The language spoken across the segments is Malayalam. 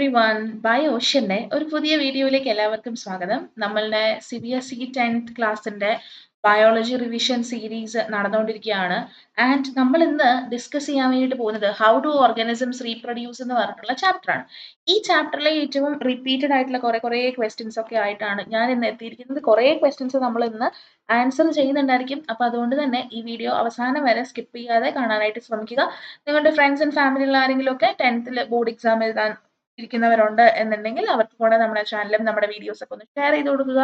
എവ്രിവൺ, ബൈ ഓഷ്യന്റെ ഒരു പുതിയ വീഡിയോയിലേക്ക് എല്ലാവർക്കും സ്വാഗതം. നമ്മളുടെ CBSE 10th ക്ലാസ്സിന്റെ ബയോളജി റിവിഷൻ സീരീസ് നടന്നുകൊണ്ടിരിക്കുകയാണ്. ആൻഡ് നമ്മൾ ഇന്ന് ഡിസ്കസ് ചെയ്യാൻ വേണ്ടിയിട്ട് പോകുന്നത് ഹൗ ഡു ഓർഗാനിസംസ് റീപ്രൊഡ്യൂസ് എന്ന് പറഞ്ഞിട്ടുള്ള ചാപ്റ്ററാണ്. ഈ ചാപ്റ്ററിലെ ഏറ്റവും റിപ്പീറ്റഡ് ആയിട്ടുള്ള കുറേ ക്വസ്റ്റ്യൻസ് ഒക്കെ ആയിട്ടാണ് ഞാൻ ഇന്ന് എത്തിയിരിക്കുന്നത്. കുറേ ക്വസ്റ്റ്യൻസ് നമ്മൾ ഇന്ന് ആൻസർ ചെയ്യുന്നുണ്ടായിരിക്കും. അപ്പോൾ അതുകൊണ്ട് തന്നെ ഈ വീഡിയോ അവസാനം വരെ സ്കിപ്പ് ചെയ്യാതെ കാണാനായിട്ട് ശ്രമിക്കുക. നിങ്ങളുടെ ഫ്രണ്ട്സ് ആൻഡ് ഫാമിലിയിൽ ആരെങ്കിലും ഒക്കെ 10th ബോർഡ് എക്സാം എഴുതാൻ ഇരിക്കുന്നവരുണ്ട് എന്നുണ്ടെങ്കിൽ അവർക്ക് കൂടെ നമ്മുടെ ചാനലും നമ്മുടെ വീഡിയോസ് ഒക്കെ ഒന്ന് ഷെയർ ചെയ്ത് കൊടുക്കുക.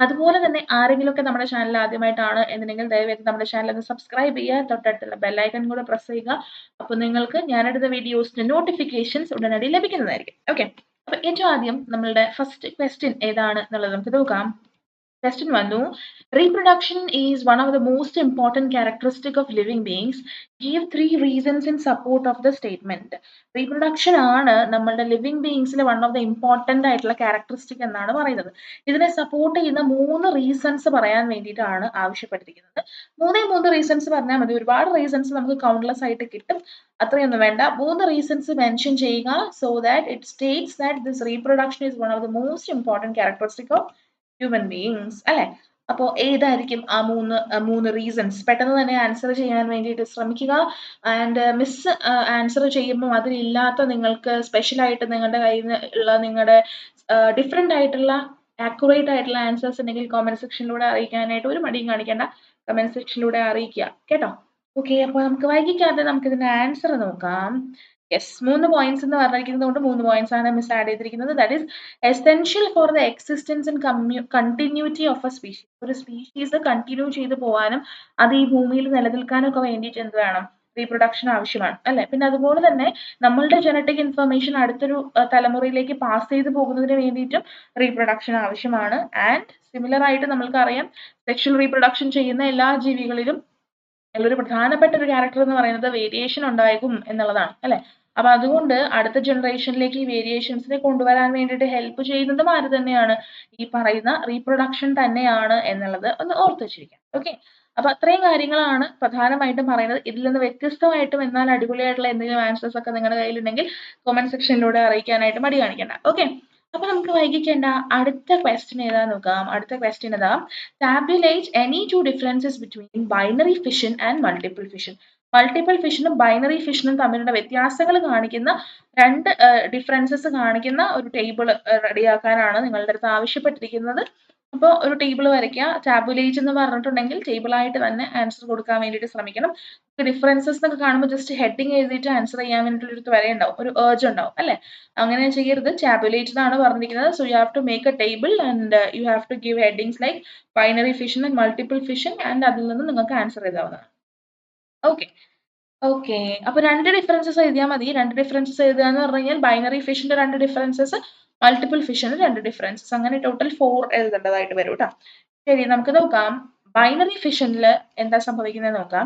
അതുപോലെ തന്നെ ആരെങ്കിലും ഒക്കെ നമ്മുടെ ചാനൽ ആദ്യമായിട്ടാണ് എന്നുണ്ടെങ്കിൽ ദയവായിട്ട് നമ്മുടെ ചാനൽ ഒന്ന് സബ്സ്ക്രൈബ് ചെയ്യുക, തൊട്ടടുത്തുള്ള ബെല്ലൈക്കൺ കൂടെ പ്രസ് ചെയ്യുക. അപ്പോൾ നിങ്ങൾക്ക് ഞാനെടുത്ത വീഡിയോസിന്റെ നോട്ടിഫിക്കേഷൻസ് ഉടനടി ലഭിക്കുന്നതായിരിക്കും. ഓക്കെ, അപ്പൊ ഏറ്റവും ആദ്യം നമ്മളുടെ ഫസ്റ്റ് ക്വസ്റ്റ്യൻ ഏതാണ് എന്നുള്ളത് നമുക്ക് നോക്കാം. Question 1. Reproduction is one of the most important characteristic of living beings. Give 3 reasons in support of the statement. Reproduction ആണ് നമ്മളുടെ ലിവിങ് ബീയിങ്സിലെ വൺ ഓഫ് ദ ഇമ്പോർട്ടന്റ് ആയിട്ടുള്ള ക്യാരക്ടറിസ്റ്റിക് എന്നാണ് പറയുന്നത്. ഇതിനെ സപ്പോർട്ട് ചെയ്യുന്ന 3 റീസൺസ് പറയാൻ വേണ്ടിയിട്ടാണ് ആവശ്യപ്പെട്ടിരിക്കുന്നത്. മൂന്നേ റീസൺസ് പറഞ്ഞാൽ മതി. ഒരുപാട് റീസൺസ് നമുക്ക് കൗണ്ട്ലെസ് ആയിട്ട് കിട്ടും. അത്രയൊന്നും വേണ്ട. 3 റീസൺസ് മെൻഷൻ ചെയ്യുക. So that it States that this reproduction is one of the most important characteristic of human beings അല്ലെ. അപ്പോൾ ഏതായിരിക്കും ആ മൂന്ന് റീസൺസ്? പെട്ടെന്ന് തന്നെ ആൻസർ ചെയ്യാൻ വേണ്ടിയിട്ട് ശ്രമിക്കുക. ആൻഡ് മിസ് ആൻസർ ചെയ്യുമ്പോൾ അതിലില്ലാത്ത നിങ്ങൾക്ക് സ്പെഷ്യൽ ആയിട്ട് നിങ്ങളുടെ കയ്യിൽ നിന്ന് ഉള്ള നിങ്ങളുടെ ഡിഫറെൻ്റ് ആയിട്ടുള്ള ആക്യുറേറ്റ് ആയിട്ടുള്ള ആൻസേഴ്സ് ഉണ്ടെങ്കിൽ കമന്റ് സെക്ഷനിലൂടെ അറിയിക്കാനായിട്ട് ഒരു മടിയും കാണിക്കേണ്ട. കമന്റ് സെക്ഷനിലൂടെ അറിയിക്കുക കേട്ടോ. ഓക്കെ, അപ്പോൾ നമുക്ക് വൈകിക്കാതെ നമുക്ക് ഇതിന്റെ ആൻസർ നോക്കാം. യെസ്, 3 പോയിന്റ്സ് എന്ന് പറഞ്ഞിരിക്കുന്നത് കൊണ്ട് 3 പോയിന്റ്സ് ആണ് മിസ് ആഡ് ചെയ്തിരിക്കുന്നത്. That is essential for the existence and continuity of A species. ഒരു സ്പീഷീസ് കണ്ടിന്യൂ ചെയ്ത് പോകാനും അത് ഈ ഭൂമിയിൽ നിലനിൽക്കാനും ഒക്കെ വേണ്ടിയിട്ട് എന്ത് വേണം? റീപ്രൊഡക്ഷൻ ആവശ്യമാണ് അല്ലെ. പിന്നെ അതുപോലെ തന്നെ നമ്മളുടെ ജനറ്റിക് ഇൻഫർമേഷൻ അടുത്തൊരു തലമുറയിലേക്ക് പാസ് ചെയ്ത് പോകുന്നതിന് വേണ്ടിയിട്ടും റീപ്രൊഡക്ഷൻ ആവശ്യമാണ്. ആൻഡ് സിമിലർ ആയിട്ട് നമ്മൾക്കറിയാം സെക്ഷൽ റീപ്രൊഡക്ഷൻ ചെയ്യുന്ന എല്ലാ ജീവികളിലും ഒരു പ്രധാനപ്പെട്ട ഒരു ക്യാരക്ടർ എന്ന് പറയുന്നത് വേരിയേഷൻ ഉണ്ടാകും എന്നുള്ളതാണ് അല്ലെ. അപ്പൊ അതുകൊണ്ട് അടുത്ത ജനറേഷനിലേക്ക് ഈ വേരിയേഷൻസിനെ കൊണ്ടുവരാൻ വേണ്ടിയിട്ട് ഹെൽപ്പ് ചെയ്യുന്നതും ആര് തന്നെയാണ്? ഈ പറയുന്ന റീപ്രൊഡക്ഷൻ തന്നെയാണ് എന്നുള്ളത് ഒന്ന് ഓർത്ത് വെച്ചിരിക്കാം. ഓക്കെ, അപ്പൊ അത്രയും കാര്യങ്ങളാണ് പ്രധാനമായിട്ടും പറയുന്നത്. ഇതിൽ നിന്ന് വ്യത്യസ്തമായിട്ടും എന്നാൽ അടിപൊളിയായിട്ടുള്ള എന്തെങ്കിലും ആൻസേഴ്സ് ഒക്കെ നിങ്ങളുടെ കയ്യിലുണ്ടെങ്കിൽ കമന്റ് സെക്ഷനിലൂടെ അറിയിക്കാനായിട്ട് മടി കാണിക്കണ്ട. ഓക്കെ, അപ്പൊ നമുക്ക് വൈകിക്കേണ്ട അടുത്ത ക്വസ്റ്റ്യൻ ഏതാ നോക്കാം. അടുത്ത ക്വസ്റ്റ്യൻ ഏതാ? Tabulate any two differences between binary fission and multiple fission. Multiple ഫിഷനും ബൈനറി ഫിഷനും തമ്മിലുള്ള വ്യത്യാസങ്ങൾ കാണിക്കുന്ന രണ്ട് ഡിഫറൻസസ് കാണിക്കുന്ന ഒരു ടേബിൾ റെഡിയാക്കാനാണ് നിങ്ങളുടെ അടുത്ത് ആവശ്യപ്പെട്ടിരിക്കുന്നത്. അപ്പോൾ ഒരു ടേബിൾ വരയ്ക്കുക. ടാബുലേറ്റ് എന്ന് പറഞ്ഞിട്ടുണ്ടെങ്കിൽ ടേബിളായിട്ട് തന്നെ ആൻസർ കൊടുക്കാൻ വേണ്ടിയിട്ട് ശ്രമിക്കണം. ഡിഫറൻസസ് എന്നൊക്കെ കാണുമ്പോൾ ജസ്റ്റ് ഹെഡിങ് എഴുതിയിട്ട് ആൻസർ ചെയ്യാൻ വേണ്ടിയിട്ട് വരയുണ്ടാവും, ഒരു ഏർജ് ഉണ്ടാവും അല്ലെ. അങ്ങനെ ചെയ്യരുത്. ടാബുലേറ്റ് എന്നാണ് പറഞ്ഞിരിക്കുന്നത്. So you have to make a table and you have to give headings like binary fission and multiple fission and അതിൽ നിന്ന് നിങ്ങൾക്ക് ആൻസർ എഴുതാവുന്നതാണ്. ഓക്കെ ഓക്കെ, അപ്പൊ 2 ഡിഫറൻസസ് എഴുതിയാൽ മതി. 2 ഡിഫറൻസസ് എഴുതുക എന്ന് പറഞ്ഞു കഴിഞ്ഞാൽ ബൈനറി ഫിഷിന്റെ 2 ഡിഫറൻസസ്, മൾട്ടിപ്പിൾ ഫിഷിന് 2 ഡിഫറൻസസ്, അങ്ങനെ ടോട്ടൽ 4 എഴുതേണ്ടതായിട്ട് വരും കേട്ടോ. ശരി, നമുക്ക് നോക്കാം ബൈനറി ഫിഷനിൽ എന്താ സംഭവിക്കുന്നത് നോക്കാം.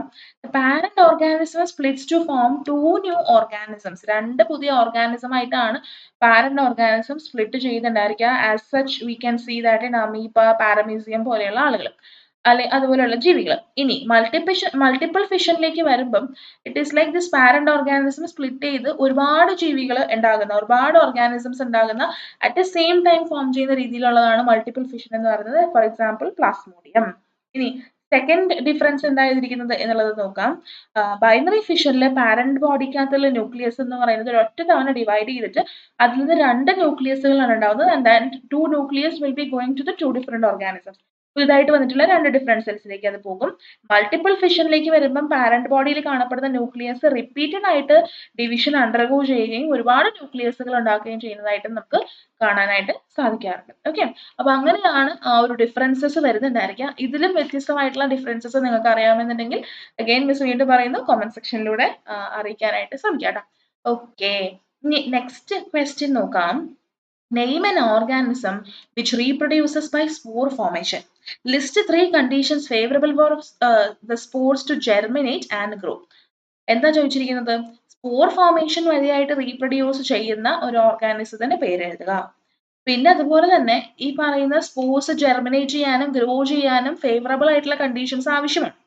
Parent organism splits to form 2 new organisms. 2 പുതിയ ഓർഗാനിസം ആയിട്ടാണ് പാരന്റ് ഓർഗാനിസം സ്പ്ലിറ്റ് ചെയ്തിട്ടുണ്ടായിരിക്കുക. As such we can see that in amoeba, paramecium പോലെയുള്ള ആളുകൾ അല്ലെ, അതുപോലെയുള്ള ജീവികൾ. ഇനി മൾട്ടിപ്പിൾ ഫിഷനിലേക്ക് വരുമ്പം it is like this parent organism split ചെയ്ത് ഒരുപാട് ജീവികൾ ഉണ്ടാകുന്ന, ഒരുപാട് ഓർഗാനിസംസ് ഉണ്ടാകുന്ന at the same time form ചെയ്യുന്ന രീതിയിലുള്ളതാണ് മൾട്ടിപ്പിൾ ഫിഷൻ എന്ന് പറയുന്നത്. For example plasmodium. ഇനി സെക്കൻഡ് ഡിഫറൻസ് എന്തായിരിക്കുന്നത് എന്നുള്ളത് നോക്കാം. ബൈനറി ഫിഷനിലെ പാരന്റ് ബോഡിക്കകത്തുള്ള ന്യൂക്ലിയസ് എന്ന് പറയുന്നത് ഒരൊറ്റ തവണ ഡിവൈഡ് ചെയ്തിട്ട് അതിൽ നിന്ന് 2 ന്യൂക്ലിയസുകളാണ് ഉണ്ടാവുന്നത്. And then 2 nucleus will be going to the 2 different organisms. പുതുതായിട്ട് വന്നിട്ടുള്ള 2 ഡിഫറെന്റ് സെൽസിലേക്ക് അത് പോകും. മൾട്ടിപ്പിൾ ഫിഷനിലേക്ക് വരുമ്പം പാരന്റ് ബോഡിയിൽ കാണപ്പെടുന്ന ന്യൂക്ലിയസ് റിപ്പീറ്റഡ് ആയിട്ട് ഡിവിഷൻ അണ്ടർഗോ ചെയ്യുകയും ഒരുപാട് ന്യൂക്ലിയസുകൾ ഉണ്ടാക്കുകയും ചെയ്യുന്നതായിട്ട് നമുക്ക് കാണാനായിട്ട് സാധിക്കാറുണ്ട്. ഓക്കെ, അപ്പൊ അങ്ങനെയാണ് ആ ഒരു ഡിഫറൻസസ് വരുന്നുണ്ടായിരിക്കുക. ഇതിലും വ്യത്യസ്തമായിട്ടുള്ള ഡിഫറൻസസ് നിങ്ങൾക്ക് അറിയാമെന്നുണ്ടെങ്കിൽ അഗൈൻ മിസ് വീണ്ടും പറയുന്നു, കമന്റ് സെക്ഷനിലൂടെ അറിയിക്കാനായിട്ട് ശ്രമിക്കാം. ഓക്കെ, ഇനി നെക്സ്റ്റ് ക്വസ്റ്റ്യൻ നോക്കാം. Name an organism which reproduces by spore formation. List 3 conditions favorable for the spores to germinate and grow. എന്താ ചോദിച്ചിരിക്കുന്നത്? സ്പോർ ഫോർമേഷൻ വഴിയായിട്ട് റീപ്രൊഡ്യൂസ് ചെയ്യുന്ന ഒരു ഓർഗാനിസത്തിന്റെ പേര് എഴുതുക. പിന്നെ അതുപോലെ തന്നെ ഈ പറയുന്ന സ്പോർസ് ജെർമിനേറ്റ് ചെയ്യാനും ഗ്രോ ചെയ്യാനും ഫേവറബിൾ ആയിട്ടുള്ള കണ്ടീഷൻസ് ആവശ്യമാണ്.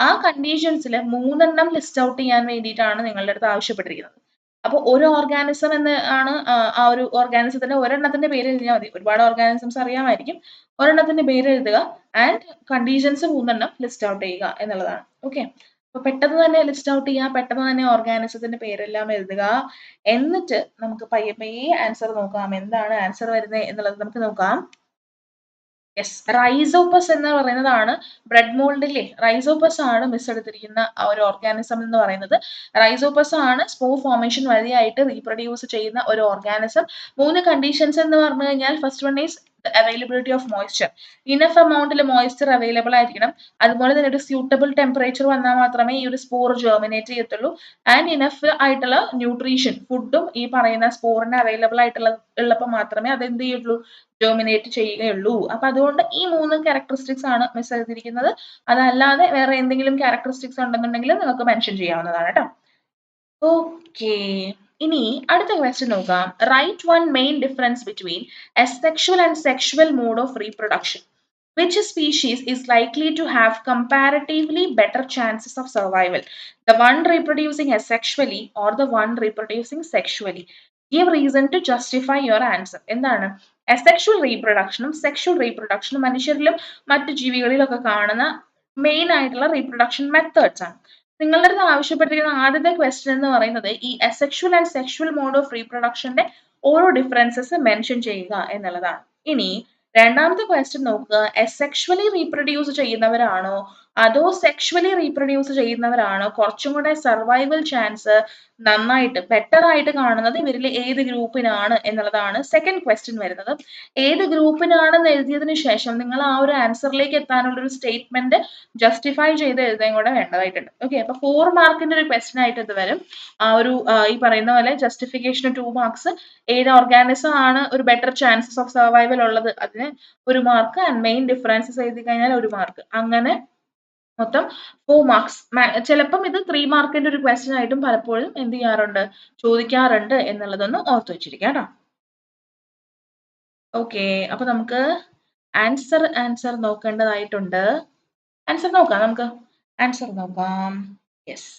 ആ കണ്ടീഷൻസിൽ 3 ലിസ്റ്റ് ഔട്ട് ചെയ്യാൻ വേണ്ടിയിട്ടാണ് നിങ്ങളുടെ അടുത്ത് ആവശ്യപ്പെട്ടിരിക്കുന്നത്. അപ്പോൾ ഒരു ഓർഗാനിസം എന്ന് ആണ് ആ ഒരു ഓർഗാനിസത്തിന്റെ ഒരെണ്ണത്തിന്റെ പേര് എഴുതിയാൽ മതി. ഒരുപാട് ഓർഗാനിസംസ് അറിയാമായിരിക്കും. ഒരെണ്ണത്തിന്റെ പേര് എഴുതുക ആൻഡ് കണ്ടീഷൻസ് 3 ലിസ്റ്റ് ഔട്ട് ചെയ്യുക എന്നുള്ളതാണ്. ഓക്കെ. അപ്പൊ പെട്ടെന്ന് തന്നെ ലിസ്റ്റ് ഔട്ട് ചെയ്യുക, പെട്ടെന്ന് തന്നെ ഓർഗാനിസത്തിന്റെ പേരെല്ലാം എഴുതുക. എന്നിട്ട് നമുക്ക് പയ്യെ പയ്യെ ആൻസർ നോക്കാം. എന്താണ് ആൻസർ വരുന്നത് എന്നുള്ളത് നമുക്ക് നോക്കാം. യെസ്, റൈസോപ്പസ് എന്ന് പറയുന്നതാണ് ബ്രെഡ് മോൾഡിലെ റൈസോപ്പസ് ആണ് മിസ് എടുത്തിരിക്കുന്ന ആ ഒരു ഓർഗാനിസം എന്ന് പറയുന്നത്. റൈസോപ്പസ് ആണ് സ്പോർ ഫോർമേഷൻ വഴിയായിട്ട് റീപ്രൊഡ്യൂസ് ചെയ്യുന്ന ഒരു ഓർഗാനിസം. 3 കണ്ടീഷൻസ് എന്ന് പറഞ്ഞു കഴിഞ്ഞാൽ first one is availability of moisture. Enough എമൗണ്ടിൽ മോയ്സ്ചർ അവൈലബിൾ ആയിരിക്കണം. അതുപോലെ തന്നെ ഒരു സ്യൂട്ടബിൾ ടെമ്പറേച്ചർ വന്നാൽ മാത്രമേ ഈ ഒരു സ്പോർ ജെർമിനേറ്റ് ചെയ്യത്തുള്ളൂ. ആൻഡ് ഇനഫ് ആയിട്ടുള്ള ന്യൂട്രീഷൻ ഫുഡും ഈ പറയുന്ന സ്പോറിന് അവൈലബിൾ ഉള്ളപ്പോൾ മാത്രമേ അത് എന്ത് ചെയ്യുള്ളൂ, ജെർമിനേറ്റ് ചെയ്യുകയുള്ളൂ. അപ്പൊ അതുകൊണ്ട് ഈ 3 ക്യാരക്ടറിസ്റ്റിക്സ് ആണ് മിസ് എഴുതിയിരിക്കുന്നത്. അതല്ലാതെ വേറെ എന്തെങ്കിലും ക്യാരക്ടറിസ്റ്റിക്സ് ഉണ്ടെന്നുണ്ടെങ്കിൽ നിങ്ങൾക്ക് മെൻഷൻ ചെയ്യാവുന്നതാണ് കേട്ടോ. ഓക്കെ, ഇനി അടുത്ത ക്വസ്റ്റ്യൻ നോക്കാം. Right one main difference between asexual and sexual mode of reproduction. Which species is likely to have comparatively better chances of survival? The one reproducing asexually or the one reproducing sexually? Give reason to justify your answer. എന്താണ് asexual reproductionും sexual reproductionും മനുഷ്യരിലും മറ്റു ജീവികളിലൊക്കെ കാണുന്ന മെയിൻ ആയിട്ടുള്ള റീപ്രൊഡക്ഷൻ മെത്തേഡ്സ് ആണ്. നിങ്ങളുടെ അടുത്ത് ആവശ്യപ്പെട്ടിരിക്കുന്ന ആദ്യത്തെ ക്വസ്റ്റ്യൻ എന്ന് പറയുന്നത് ഈ asexual and sexual mode of reproductionന്റെ ഓരോ ഡിഫറൻസസ് മെൻഷൻ ചെയ്യുക എന്നുള്ളതാണ്. ഇനി രണ്ടാമത്തെ ക്വസ്റ്റ്യൻ നോക്കുക, asexually റീപ്രൊഡ്യൂസ് ചെയ്യുന്നവരാണോ അതോ സെക്ഷുവലി റീപ്രൊഡ്യൂസ് ചെയ്യുന്നവരാണോ കുറച്ചും കൂടെ സർവൈവൽ ചാൻസ് നന്നായിട്ട് ബെറ്റർ ആയിട്ട് കാണുന്നത്, ഇവരിൽ ഏത് ഗ്രൂപ്പിനാണ് എന്നുള്ളതാണ് സെക്കൻഡ് ക്വസ്റ്റ്യൻ വരുന്നത്. ഏത് ഗ്രൂപ്പിനാണെന്ന് എഴുതിയതിനു ശേഷം നിങ്ങൾ ആ ഒരു ആൻസറിലേക്ക് എത്താനുള്ള ഒരു സ്റ്റേറ്റ്മെന്റ് ജസ്റ്റിഫൈ ചെയ്ത് എഴുതാൻ കൂടെ വേണ്ടതായിട്ടുണ്ട്. ഓക്കെ, അപ്പൊ 4 മാർക്കിന്റെ ഒരു ക്വസ്റ്റ്യൻ ആയിട്ട് ഇത് വരും. ആ ഒരു ഈ പറയുന്ന പോലെ ജസ്റ്റിഫിക്കേഷൻ 2 മാർക്സ്, ഏത് ഓർഗാനിസം ആണ് ഒരു ബെറ്റർ ചാൻസസ് ഓഫ് സർവൈവൽ ഉള്ളത് അതിന് 1 മാർക്ക്, ആൻഡ് മെയിൻ ഡിഫറൻസസ് എഴുതി കഴിഞ്ഞാൽ 1 മാർക്ക്. അങ്ങനെ മൊത്തം 4 മാർക്സ്. ചിലപ്പം ഇത് 3 മാർക്കിന്റെ ഒരു ക്വസ്റ്റ്യൻ ആയിട്ടും പലപ്പോഴും എന്ത് ചെയ്യാറുണ്ട്, ചോദിക്കാറുണ്ട് എന്നുള്ളതൊന്ന് ഓർത്ത് വെച്ചിരിക്കുക കേട്ടോ. ഓക്കെ, അപ്പൊ നമുക്ക് ആൻസർ നോക്കേണ്ടതായിട്ടുണ്ട്. ആൻസർ നോക്കാം, നമുക്ക് ആൻസർ നോക്കാം. യെസ്,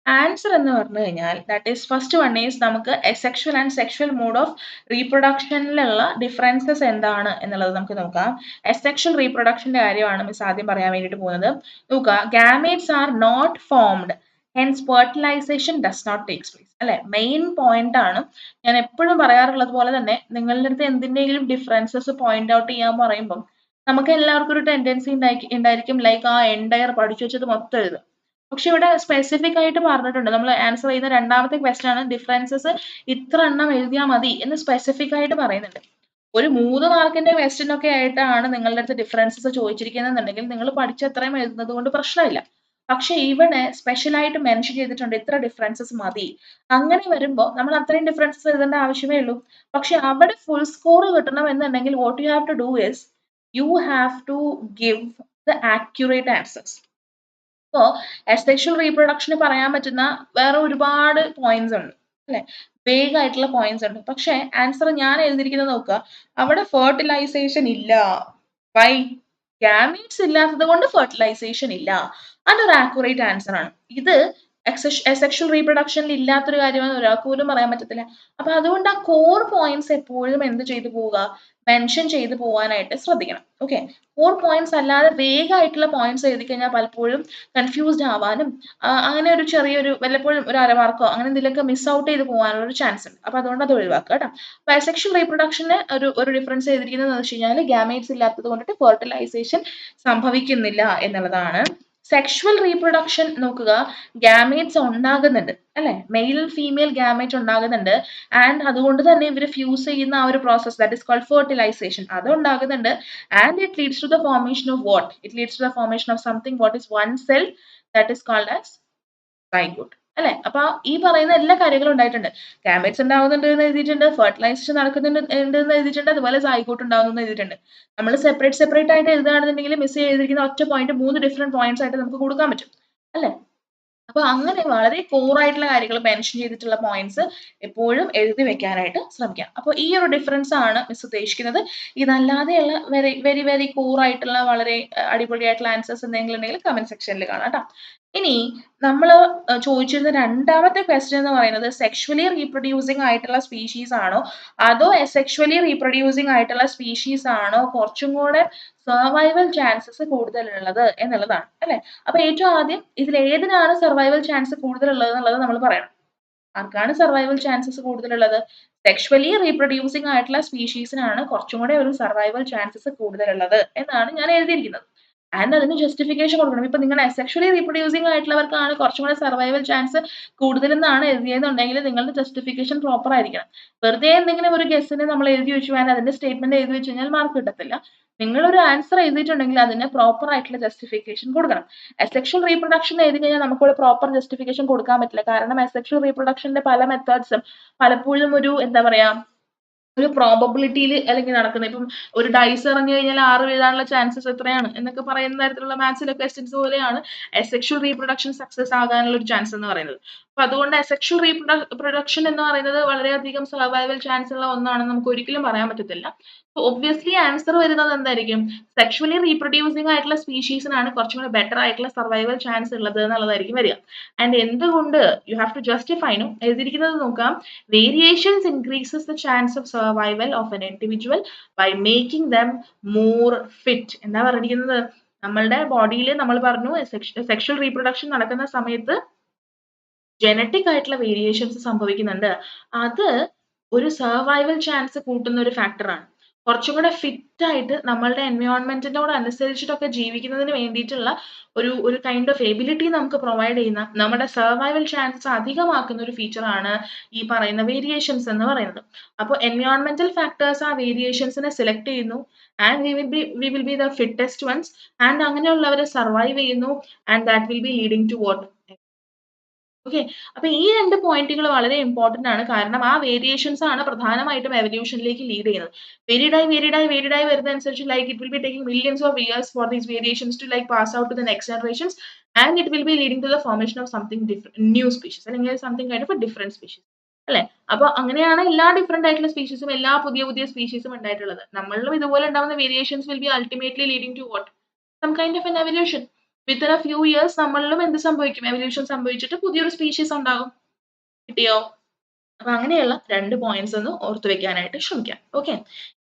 ആൻസർ എന്ന് പറഞ്ഞു കഴിഞ്ഞാൽ that is first one is നമുക്ക് asexual and sexual mode of റീപ്രൊഡക്ഷനിലുള്ള ഡിഫറൻസസ് എന്താണ് എന്നുള്ളത് നമുക്ക് നോക്കാം. asexual റീപ്രൊഡക്ഷന്റെ കാര്യമാണ് മിസ് ആദ്യം പറയാൻ വേണ്ടിയിട്ട് പോകുന്നത്. നോക്കുക, gametes are not formed, hence fertilisation does not takes place. അല്ലെ, മെയിൻ പോയിന്റ് ആണ്. ഞാൻ എപ്പോഴും പറയാറുള്ളത് പോലെ തന്നെ നിങ്ങളുടെ അടുത്ത് എന്തിന്റെങ്കിലും ഡിഫറൻസസ് പോയിന്റ് ഔട്ട് ചെയ്യാൻ പറയുമ്പോൾ നമുക്ക് എല്ലാവർക്കും ഒരു ടെൻഡൻസി ഉണ്ടായിരിക്കും ലൈക്ക് ആ എൻഡയർ പഠിച്ചു വെച്ചത് മൊത്തം എഴുതുക. പക്ഷെ ഇവിടെ സ്പെസിഫിക് ആയിട്ട് പറഞ്ഞിട്ടുണ്ട്, നമ്മൾ ആൻസർ ചെയ്യുന്ന രണ്ടാമത്തെ ക്വസ്റ്റ്യൻ ആണ് ഡിഫറൻസസ് ഇത്ര എണ്ണം എഴുതിയാൽ മതി എന്ന് സ്പെസിഫിക് ആയിട്ട് പറയുന്നുണ്ട്. ഒരു 3 മാർക്കിന്റെ ക്വസ്റ്റ്യൻ ഒക്കെ ആയിട്ടാണ് നിങ്ങളുടെ അടുത്ത് ഡിഫറൻസസ് ചോദിച്ചിരിക്കുന്നതെന്നുണ്ടെങ്കിൽ നിങ്ങൾ പഠിച്ച അത്രയും എഴുതുന്നത് കൊണ്ട് പ്രശ്നമില്ല. പക്ഷെ ഇവിടെ സ്പെഷ്യൽ ആയിട്ട് മെൻഷൻ ചെയ്തിട്ടുണ്ട് ഇത്ര ഡിഫറൻസസ് മതി. അങ്ങനെ വരുമ്പോൾ നമ്മൾ അത്രയും ഡിഫറൻസസ് എഴുതേണ്ട ആവശ്യമേ ഉള്ളൂ. പക്ഷെ അവിടെ ഫുൾ സ്കോർ കിട്ടണം എന്നുണ്ടെങ്കിൽ what you have to do is you have to give the accurate answers. ഇപ്പോ അസെക്ഷൽ റീപ്രൊഡക്ഷന് പറയാൻ പറ്റുന്ന വേറെ ഒരുപാട് പോയിന്റ്സ് ഉണ്ട് അല്ലെ, വേഗ് ആയിട്ടുള്ള പോയിന്റ്സ് ഉണ്ട്. പക്ഷെ ആൻസർ ഞാൻ എഴുതിയിരിക്കുന്നത് നോക്കുക, അവിടെ ഫെർട്ടിലൈസേഷൻ ഇല്ല. വൈ? ഗാമീറ്റ്സ് ഇല്ലാത്തത് കൊണ്ട് ഫെർട്ടിലൈസേഷൻ ഇല്ല. അതൊരു ആക്യുറേറ്റ് ആൻസർ ആണ്. ഇത് അസെക്ഷൽ റീപ്രൊഡക്ഷനിൽ ഇല്ലാത്തൊരു കാര്യമാണ് ഒരാൾക്ക് പോലും പറയാൻ പറ്റത്തില്ല. അപ്പൊ അതുകൊണ്ട് ആ കോർ പോയിന്റ്സ് എപ്പോഴും എന്ത് ചെയ്തു പോവുക, മെൻഷൻ ചെയ്തു പോകാനായിട്ട് ശ്രദ്ധിക്കണം. ഓക്കെ, കോർ പോയിന്റ്സ് അല്ലാതെ വേഗമായിട്ടുള്ള പോയിന്റ്സ് എഴുതി കഴിഞ്ഞാൽ പലപ്പോഴും കൺഫ്യൂസ്ഡ് ആവാനും അങ്ങനെ ഒരു ചെറിയൊരു വല്ലപ്പോഴും ഒരു അരമാർക്കോ അങ്ങനെ എന്തെങ്കിലുമൊക്കെ മിസ് ഔട്ട് ചെയ്ത് പോകാനുള്ള ഒരു ചാൻസ് ഉണ്ട്. അപ്പൊ അതുകൊണ്ട് അത് ഒഴിവാക്കുക കേട്ടോ. അപ്പൊ അസെക്ഷൽ റീപ്രൊഡക്ഷന് ഒരു ഡിഫറൻസ് എഴുതിയിരിക്കുന്നത് എന്ന് വെച്ച് കഴിഞ്ഞാൽ ഗാമേറ്റ്സ് ഇല്ലാത്തത് കൊണ്ടിട്ട് ഫെർട്ടിലൈസേഷൻ സംഭവിക്കുന്നില്ല എന്നുള്ളതാണ്. സെക്ഷുവൽ റീപ്രൊഡക്ഷൻ നോക്കുക, ഗാമേറ്റ്സ് ഉണ്ടാകുന്നുണ്ട് അല്ലെ, മെയിൽ ഫീമെയിൽ ഗാമേറ്റ് ഉണ്ടാകുന്നുണ്ട്. ആൻഡ് അതുകൊണ്ട് തന്നെ ഇവർ ഫ്യൂസ് ചെയ്യുന്ന ആ ഒരു process that is called fertilisation അത് ഉണ്ടാകുന്നുണ്ട്. And it leads to the formation of what? It leads to the formation of something what is one cell that is called as zygote അല്ലെ. അപ്പൊ ഈ പറയുന്ന എല്ലാ കാര്യങ്ങളും ഉണ്ടായിട്ടുണ്ട്. ഗാമേറ്റ്സ് ഉണ്ടാവുന്നുണ്ട് എന്ന് എഴുതിയിട്ടുണ്ട്, ഫെർട്ടിലൈസേഷൻ നടക്കുന്നുണ്ട് എന്ന് എഴുതിയിട്ടുണ്ട്, അതുപോലെ സൈഗോട്ട് ഉണ്ടാവുന്നു എന്ന് എഴുതിയിട്ടുണ്ട്. നമ്മൾ സെപ്പറേറ്റ് ആയിട്ട് എഴുതുകയാണെന്നുണ്ടെങ്കിൽ മിസ് ചെയ്തിരിക്കുന്ന ഒറ്റ പോയിന്റ് 3 ഡിഫറെന്റ് പോയിന്റ്സ് ആയിട്ട് നമുക്ക് കൊടുക്കാൻ പറ്റും അല്ലെ. അപ്പൊ അങ്ങനെ വളരെ കോർ ആയിട്ടുള്ള കാര്യങ്ങൾ മെൻഷൻ ചെയ്തിട്ടുള്ള പോയിന്റ്സ് എപ്പോഴും എഴുതി വെക്കാനായിട്ട് ശ്രമിക്കാം. അപ്പൊ ഈ ഒരു ഡിഫറൻസ് ആണ് മിസ് ഉദ്ദേശിക്കുന്നത്. ഇതല്ലാതെയുള്ള വെരി വെരി വെരി കോർ ആയിട്ടുള്ള വളരെ അടിപൊളിയായിട്ടുള്ള ആൻസേഴ്സ് എന്തെങ്കിലും ഉണ്ടെങ്കിൽ കമന്റ് സെക്ഷനിൽ കാണാം കേട്ടോ. ഇനി നമ്മൾ ചോദിച്ചിരുന്ന രണ്ടാമത്തെ ക്വസ്റ്റ്യൻ എന്ന് പറയുന്നത് സെക്ഷുവലി റീപ്രൊഡ്യൂസിങ് ആയിട്ടുള്ള സ്പീഷീസ് ആണോ അതോ അസെക്ഷുവലി റീപ്രൊഡ്യൂസിങ് ആയിട്ടുള്ള സ്പീഷീസ് ആണോ കുറച്ചും കൂടെ സർവൈവൽ ചാൻസസ് കൂടുതലുള്ളത് എന്നുള്ളതാണ് അല്ലെ. അപ്പൊ ഏറ്റവും ആദ്യം ഇതിൽ ഏതിനാണ് സർവൈവൽ ചാൻസ് കൂടുതലുള്ളത് എന്നുള്ളത് നമ്മൾ പറയണം. ആർക്കാണ് സർവൈവൽ ചാൻസസ് കൂടുതലുള്ളത്? സെക്ഷുവലി റീപ്രൊഡ്യൂസിങ് ആയിട്ടുള്ള സ്പീഷീസിനാണ് കുറച്ചും കൂടെ ഒരു സർവൈവൽ ചാൻസസ് കൂടുതലുള്ളത് എന്നാണ് ഞാൻ എഴുതിയിരിക്കുന്നത്. ആൻഡ് അതിന് ജസ്റ്റിഫിക്കേഷൻ കൊടുക്കണം. ഇപ്പൊ നിങ്ങൾ സെക്ഷുവലി റീപ്രൊഡ്യൂസിങ് ആയിട്ടുള്ളവർക്കാണ് കുറച്ചും കൂടെ സർവൈവൽ ചാൻസ് കൂടുതലെന്നാണ് എഴുതിയതെന്നുണ്ടെങ്കിൽ നിങ്ങളുടെ ജസ്റ്റിഫിക്കേഷൻ പ്രോപ്പർ ആയിരിക്കണം. വെറുതെ എന്തെങ്കിലും ഒരു ഗസ്സിന് നമ്മൾ എഴുതി വെച്ചു ആൻഡ് അതിന്റെ സ്റ്റേറ്റ്മെന്റ് എഴുതി വെച്ച് കഴിഞ്ഞാൽ മാർക്ക് കിട്ടത്തില്ല. നിങ്ങളൊരു ആൻസർ എഴുതിയിട്ടുണ്ടെങ്കിൽ അതിന് പ്രോപ്പർ ആയിട്ടുള്ള ജസ്റ്റിഫിക്കേഷൻ കൊടുക്കണം. അസെക്ഷൽ റീപ്രൊഡക്ഷൻ എഴുതി കഴിഞ്ഞാൽ നമുക്കൊരു പ്രോപ്പർ ജസ്റ്റിഫിക്കേഷൻ കൊടുക്കാൻ പറ്റില്ല. കാരണം അസെക്ഷൽ റീപ്രൊഡക്ഷന്റെ പല മെത്തേഡ്സും പലപ്പോഴും ഒരു എന്താ പറയാ ഒരു പ്രോബബിലിറ്റിയിൽ അല്ലെങ്കിൽ നടക്കുന്നത്. ഇപ്പം ഒരു ഡൈസ് എറിഞ്ഞു കഴിഞ്ഞാൽ 6 വീഴാനുള്ള ചാൻസസ് എത്രയാണ് എന്നൊക്കെ പറയുന്ന തരത്തിലുള്ള മാത്സിലെ ക്വസ്റ്റ്യൻസ് പോലെയാണ് അസെക്ഷൽ റീപ്രൊഡക്ഷൻ സക്സസ് ആകാനുള്ള ഒരു ചാൻസ് എന്ന് പറയുന്നത്. അപ്പൊ അതുകൊണ്ട് അസെക്ഷൽ റീപ്രൊഡക്ഷൻ എന്ന് പറയുന്നത് വളരെയധികം സർവൈവൽ ചാൻസ് ഉള്ള ഒന്നാണെന്ന് നമുക്ക് ഒരിക്കലും പറയാൻ പറ്റത്തില്ല. ഒബ്വിയസ്ലി ആൻസർ വരുന്നത് എന്തായിരിക്കും? സെക്ഷുവലി റീപ്രൊഡ്യൂസിങ് ആയിട്ടുള്ള സ്പീഷീസിനാണ് കുറച്ചും കൂടെ ബെറ്റർ ആയിട്ടുള്ള സർവൈവൽ ചാൻസ് ഉള്ളത് എന്നുള്ളതായിരിക്കും വരിക. ആൻഡ് എന്തുകൊണ്ട് യു ഹാവ് ടു ജസ്റ്റിഫൈ എഴുതിയിരിക്കുന്നത് നോക്കാം. Variations increases the chance of survival of an individual by making them more fit. എന്താ പറഞ്ഞിരിക്കുന്നത്? നമ്മളുടെ ബോഡിയിൽ നമ്മൾ പറഞ്ഞു സെക്ഷൽ റീപ്രൊഡക്ഷൻ നടക്കുന്ന സമയത്ത് ജനറ്റിക് ആയിട്ടുള്ള വേരിയേഷൻസ് സംഭവിക്കുന്നുണ്ട്. അത് ഒരു സർവൈവൽ ചാൻസ് കൂട്ടുന്ന ഒരു ഫാക്ടറാണ്. കുറച്ചും കൂടെ ഫിറ്റ് ആയിട്ട് നമ്മളുടെ എൻവയോൺമെന്റിനോട് അനുസരിച്ചിട്ടൊക്കെ ജീവിക്കുന്നതിന് വേണ്ടിയിട്ടുള്ള ഒരു കൈൻഡ് ഓഫ് എബിലിറ്റി നമുക്ക് പ്രൊവൈഡ് ചെയ്യുന്ന നമ്മുടെ സർവൈവൽ ചാൻസസ് അധികമാക്കുന്ന ഒരു ഫീച്ചറാണ് ഈ പറയുന്ന വേരിയേഷൻസ് എന്ന് പറയുന്നത്. അപ്പോൾ എൻവയോൺമെന്റൽ ഫാക്ടേഴ്സ് ആ വേരിയേഷൻസിനെ സെലക്ട് ചെയ്യുന്നു and we will be the fittest ones and അങ്ങനെയുള്ളവരെ സർവൈവ് ചെയ്യുന്നു and that will be leading to what. Okay. അപ്പൊ ഈ 2 പോയിന്റുകൾ വളരെ ഇമ്പോർട്ടന്റ് ആണ്. കാരണം ആ വേരിയേഷൻസ് ആണ് പ്രധാനമായിട്ടും എവല്യൂഷനിലേക്ക് ലീഡ് ചെയ്യുന്നത്. വേരിഡായി വരുന്നതനുസരിച്ച് like it will be taking millions of years for these variations to like pass out to the next generations and it will be leading to the formation of something new species അല്ലെങ്കിൽ something kind of different species അല്ലെ. അപ്പൊ അങ്ങനെയാണ് എല്ലാ ഡിഫറെന്റ് ആയിട്ടുള്ള സ്പീഷീസും എല്ലാ പുതിയ പുതിയ സ്പീഷീസും ഉണ്ടായിട്ടുള്ളത്. നമ്മളിലും ഇതുപോലെ ഉണ്ടാവുന്ന variations will be ultimately leading to what some kind of an evolution. Within a few years നമ്മളിലും എന്ത് സംഭവിക്കും? എവല്യൂഷൻ സംഭവിച്ചിട്ട് പുതിയൊരു സ്പീഷീസ് ഉണ്ടാകും. കിട്ടിയോ? അപ്പൊ അങ്ങനെയുള്ള 2 പോയിന്റ്സ് ഒന്ന് ഓർത്ത് വെക്കാനായിട്ട് ശ്രമിക്കാം. ഓക്കെ.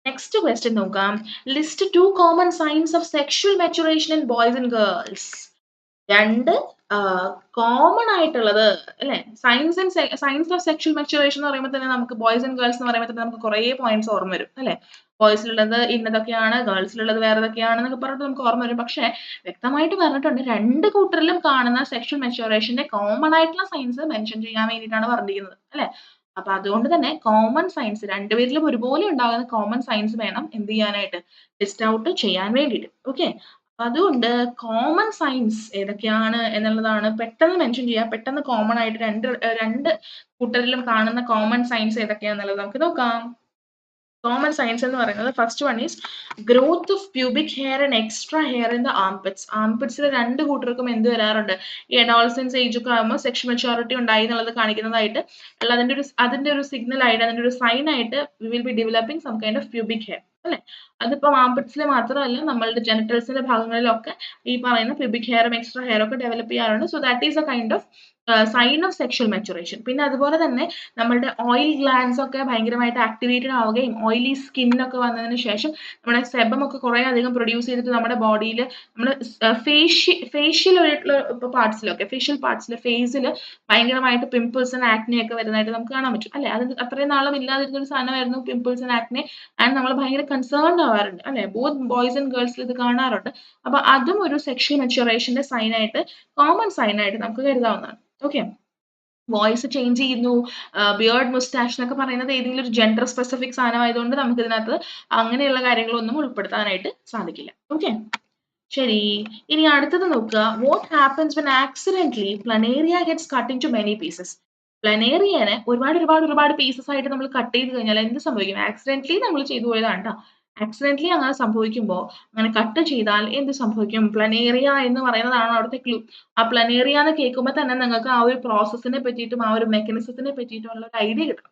നെക്സ്റ്റ് ക്വസ്റ്റ്യൻ നോക്കാം. List 2 common signs of sexual maturation in boys and girls. 2 common ആയിട്ടുള്ളത് അല്ലെ. സയൻസ് ഓഫ് സെക്ഷൽ മെച്ചുറേഷൻ എന്ന് പറയുമ്പോൾ തന്നെ നമുക്ക് ബോയ്സ് ആൻഡ് ഗേൾസ് എന്ന് പറയുമ്പോൾ തന്നെ നമുക്ക് കുറേ പോയിന്റ്സ് ഓർമ്മ വരും അല്ലെ. ബോയ്സിലുള്ളത് ഇന്നതൊക്കെയാണ്, ഗേൾസിലുള്ളത് വേറെതൊക്കെയാണെന്നൊക്കെ പറഞ്ഞിട്ട് നമുക്ക് ഓർമ്മ വരും. പക്ഷെ വ്യക്തമായിട്ട് പറഞ്ഞിട്ടുണ്ട് 2 കൂട്ടരിലും കാണുന്ന സെക്ഷൽ മെച്ചുറേഷന്റെ കോമൺ ആയിട്ടുള്ള സയൻസ് മെൻഷൻ ചെയ്യാൻ വേണ്ടിയിട്ടാണ് പറഞ്ഞിരിക്കുന്നത് അല്ലെ. അപ്പൊ അതുകൊണ്ട് തന്നെ കോമൺ സയൻസ് രണ്ടുപേരിലും ഒരുപോലെ ഉണ്ടാകുന്ന കോമൺ സയൻസ് വേണം എന്ത് ചെയ്യാനായിട്ട്? ലിസ്റ്റ് ഔട്ട് ചെയ്യാൻ വേണ്ടിയിട്ട്. ഓക്കെ. അതുകൊണ്ട് കോമൺ സയൻസ് ഏതൊക്കെയാണ് എന്നുള്ളതാണ് പെട്ടെന്ന് മെൻഷൻ ചെയ്യുക. പെട്ടെന്ന് കോമൺ ആയിട്ട് രണ്ട് കൂട്ടരിലും കാണുന്ന കോമൺ സയൻസ് ഏതൊക്കെയാണെന്നുള്ളത് നമുക്ക് നോക്കാം. കോമൺ സയൻസ് എന്ന് പറയുന്നത് first one is growth of pubic hair and extra hair in the armpits. ആംപിറ്റ്സിൽ 2 കൂട്ടർക്കും എന്ത് വരാറുണ്ട്? ഈ അഡോളസൻസ് ഏജ് ഒക്കെ ആകുമ്പോൾ സെക്ഷൽ മെച്ചോറിറ്റി ഉണ്ടായി എന്നുള്ളത് കാണിക്കുന്നതായിട്ട് ഉള്ള അതിന്റെ ഒരു സിഗ്നൽ ആയിട്ട് അതിന്റെ ഒരു സൈൻ ആയിട്ട് we will be developing some kind of pubic hair അല്ലെ. അതിപ്പോൾ ആംപിറ്റ്സിൽ മാത്രമല്ല നമ്മളുടെ ജെനിറ്റൽസിന്റെ ഭാഗങ്ങളിലൊക്കെ ഈ പറയുന്ന പ്യൂബിക് ഹെയറും എക്സ്ട്രാ ഹെയർ ഒക്കെ ഡെവലപ്പ് ചെയ്യാറുണ്ട്. So that is a kind of sign of sexual maturation. പിന്നെ അതുപോലെ തന്നെ നമ്മളുടെ ഓയിൽ ഗ്ലാൻഡ്സ് ഒക്കെ ഭയങ്കരമായിട്ട് ആക്ടിവേറ്റഡ് ആവുകയും ഓയിലി സ്കിന്നൊക്കെ വന്നതിന് ശേഷം നമ്മുടെ സെബം ഒക്കെ കുറേ അധികം പ്രൊഡ്യൂസ് ചെയ്തിട്ട് നമ്മുടെ ബോഡിയിൽ നമ്മുടെ ഫേഷ്യൽ ആയിട്ടുള്ള പാർട്സിലൊക്കെ ഫേഷ്യൽ പാർട്സിൽ ഫേസിൽ ഭയങ്കരമായിട്ട് പിമ്പിൾസ് ആൻഡ് ആക്നെ ഒക്കെ വരുന്നതായിട്ട് നമുക്ക് കാണാൻ പറ്റും അല്ലെ. അത് അത്രയും നാളും ഇല്ലാതിരുന്ന ഒരു സാധനമായിരുന്നു പിമ്പിൾസ് ആൻഡ് ആക്നെ ആൻഡ് നമ്മൾ ഭയങ്കര കൺസേൺഡ് ആവാറുണ്ട് അല്ലെ. ബോത്ത് ബോയ്സ് ആൻഡ് ഗേൾസിൽ ഇത് കാണാറുണ്ട്. അപ്പൊ അതും ഒരു സെക്ഷൽ മെച്ചുറേഷന്റെ സൈൻ ആയിട്ട് കോമൺ സൈൻ ആയിട്ട് നമുക്ക് കരുതാവുന്നതാണ്. ഓക്കെ. വോയിസ് ചേഞ്ച് ചെയ്യുന്നു, ബിയേർഡ് മുസ്റ്റാഷ് എന്നൊക്കെ പറയുന്നത് ഏതെങ്കിലും ഒരു ജെൻഡർ സ്പെസിഫിക് സാധനമായതുകൊണ്ട് നമുക്ക് ഇതിനകത്ത് അങ്ങനെയുള്ള കാര്യങ്ങളൊന്നും ഉൾപ്പെടുത്താനായിട്ട് സാധിക്കില്ല. ഓക്കെ. ശരി. ഇനി അടുത്തത് നോക്കുക. What happens when accidentally planaria gets cut in to many pieces. പ്ലനേറിയനെ ഒരുപാട് പീസസ് ആയിട്ട് നമ്മൾ കട്ട് ചെയ്ത് കഴിഞ്ഞാൽ എന്ത് സംഭവിക്കും? ആക്സിഡന്റലി നമ്മൾ ചെയ്തു പോയതാണ് കേട്ടോ. ആക്സിഡന്റലി അങ്ങനെ സംഭവിക്കുമ്പോൾ അങ്ങനെ കട്ട് ചെയ്താൽ എന്ത് സംഭവിക്കും? പ്ലനേറിയ എന്ന് പറയുന്നതാണ് അവിടുത്തെ ക്ലൂ. ആ പ്ലനേറിയ എന്ന് കേൾക്കുമ്പോൾ തന്നെ നിങ്ങൾക്ക് ആ ഒരു പ്രോസസ്സിനെ പറ്റിയിട്ടും ആ ഒരു മെക്കാനിസത്തിനെ പറ്റിയിട്ടും ഉള്ള ഒരു ഐഡിയ കിട്ടും.